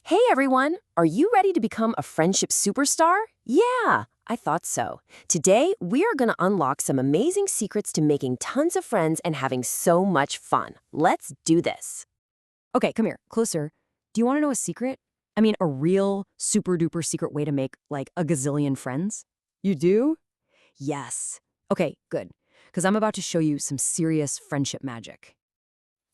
Hey everyone! Are you ready to become a friendship superstar? Yeah, I thought so. Today, we are going to unlock some amazing secrets to making tons of friends and having so much fun. Let's do this. Okay, come here, closer. Do you want to know a secret? I mean, a real super duper secret way to make like a gazillion friends? You do? Yes. Okay, good. Because I'm about to show you some serious friendship magic.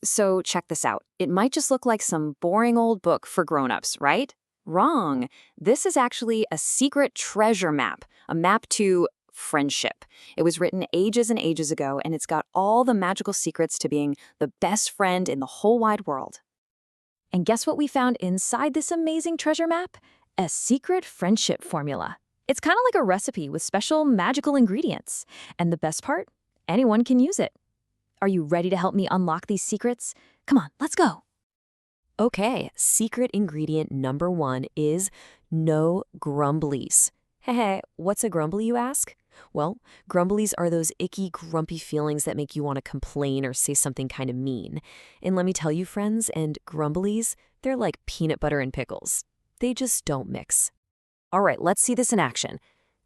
So check this out. It might just look like some boring old book for grown-ups, right? Wrong. This is actually a secret treasure map, a map to friendship. It was written ages and ages ago, and it's got all the magical secrets to being the best friend in the whole wide world. And guess what we found inside this amazing treasure map? A secret friendship formula. It's kind of like a recipe with special magical ingredients. And the best part? Anyone can use it. Are you ready to help me unlock these secrets? Come on, let's go. Okay, secret ingredient number 1 is no grumblies. Hey, what's a grumbly, you ask? Well, grumblies are those icky, grumpy feelings that make you want to complain or say something kind of mean. And let me tell you, friends, and grumblies, they're like peanut butter and pickles. They just don't mix. All right, let's see this in action.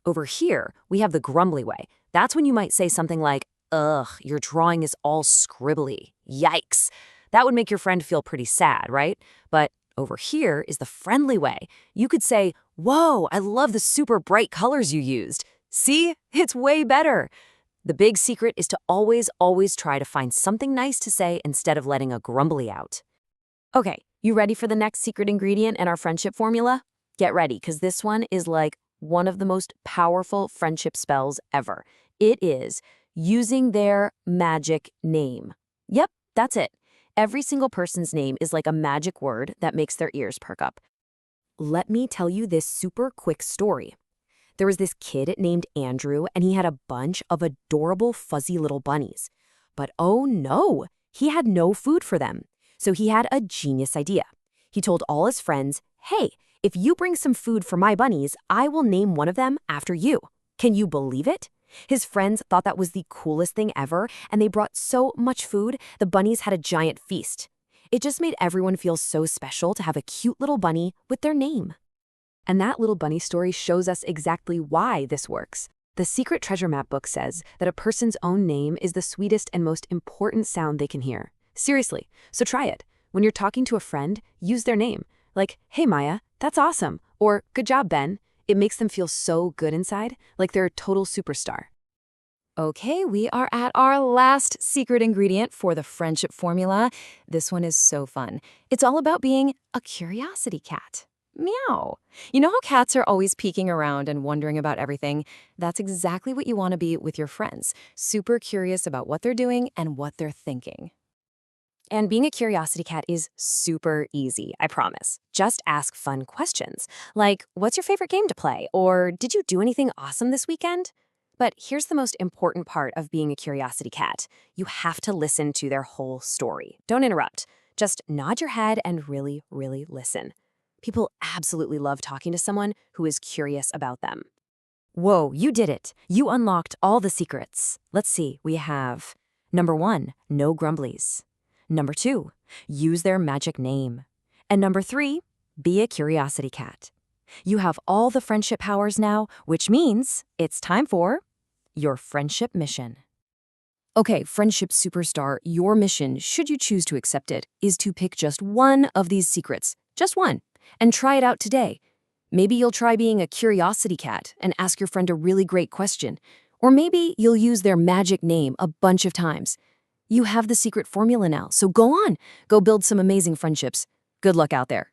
Over here, we have the grumbly way. That's when you might say something like, "Ugh, your drawing is all scribbly. Yikes." That would make your friend feel pretty sad, right? But over here is the friendly way. You could say, "Whoa, I love the super bright colors you used. See? It's way better." The big secret is to always try to find something nice to say instead of letting a grumbly out. Okay, you ready for the next secret ingredient in our friendship formula? Get ready, because this one is like one of the most powerful friendship spells ever. It is using their magic name. Yep, that's it. Every single person's name is like a magic word that makes their ears perk up. Let me tell you this super quick story. There was this kid named Andrew, and he had a bunch of adorable fuzzy little bunnies. But oh no, he had no food for them. So he had a genius idea. He told all his friends, "Hey, if you bring some food for my bunnies, I will name one of them after you." Can you believe it? His friends thought that was the coolest thing ever, and they brought so much food, the bunnies had a giant feast. It just made everyone feel so special to have a cute little bunny with their name. And that little bunny story shows us exactly why this works. The Secret Treasure Map book says that a person's own name is the sweetest and most important sound they can hear. Seriously, so try it. When you're talking to a friend, use their name. Like, "Hey Maya, that's awesome," or "Good job, Ben." It makes them feel so good inside, like they're a total superstar. Okay, we are at our last secret ingredient for the friendship formula. This one is so fun. It's all about being a curiosity cat. Meow. You know how cats are always peeking around and wondering about everything? That's exactly what you want to be with your friends. Super curious about what they're doing and what they're thinking. And being a curiosity cat is super easy, I promise. Just ask fun questions, like, "What's your favorite game to play?" Or "Did you do anything awesome this weekend?" But here's the most important part of being a curiosity cat. You have to listen to their whole story. Don't interrupt. Just nod your head and really listen. People absolutely love talking to someone who is curious about them. Whoa, you did it. You unlocked all the secrets. Let's see, we have number 1, no grumblies. Number 2, use their magic name. And number 3, be a curiosity cat. You have all the friendship powers now, which means it's time for your friendship mission. Okay, friendship superstar, your mission, should you choose to accept it, is to pick just one of these secrets, just one, and try it out today. Maybe you'll try being a curiosity cat and ask your friend a really great question. Or maybe you'll use their magic name a bunch of times. You have the secret formula now, so go on. Go build some amazing friendships. Good luck out there.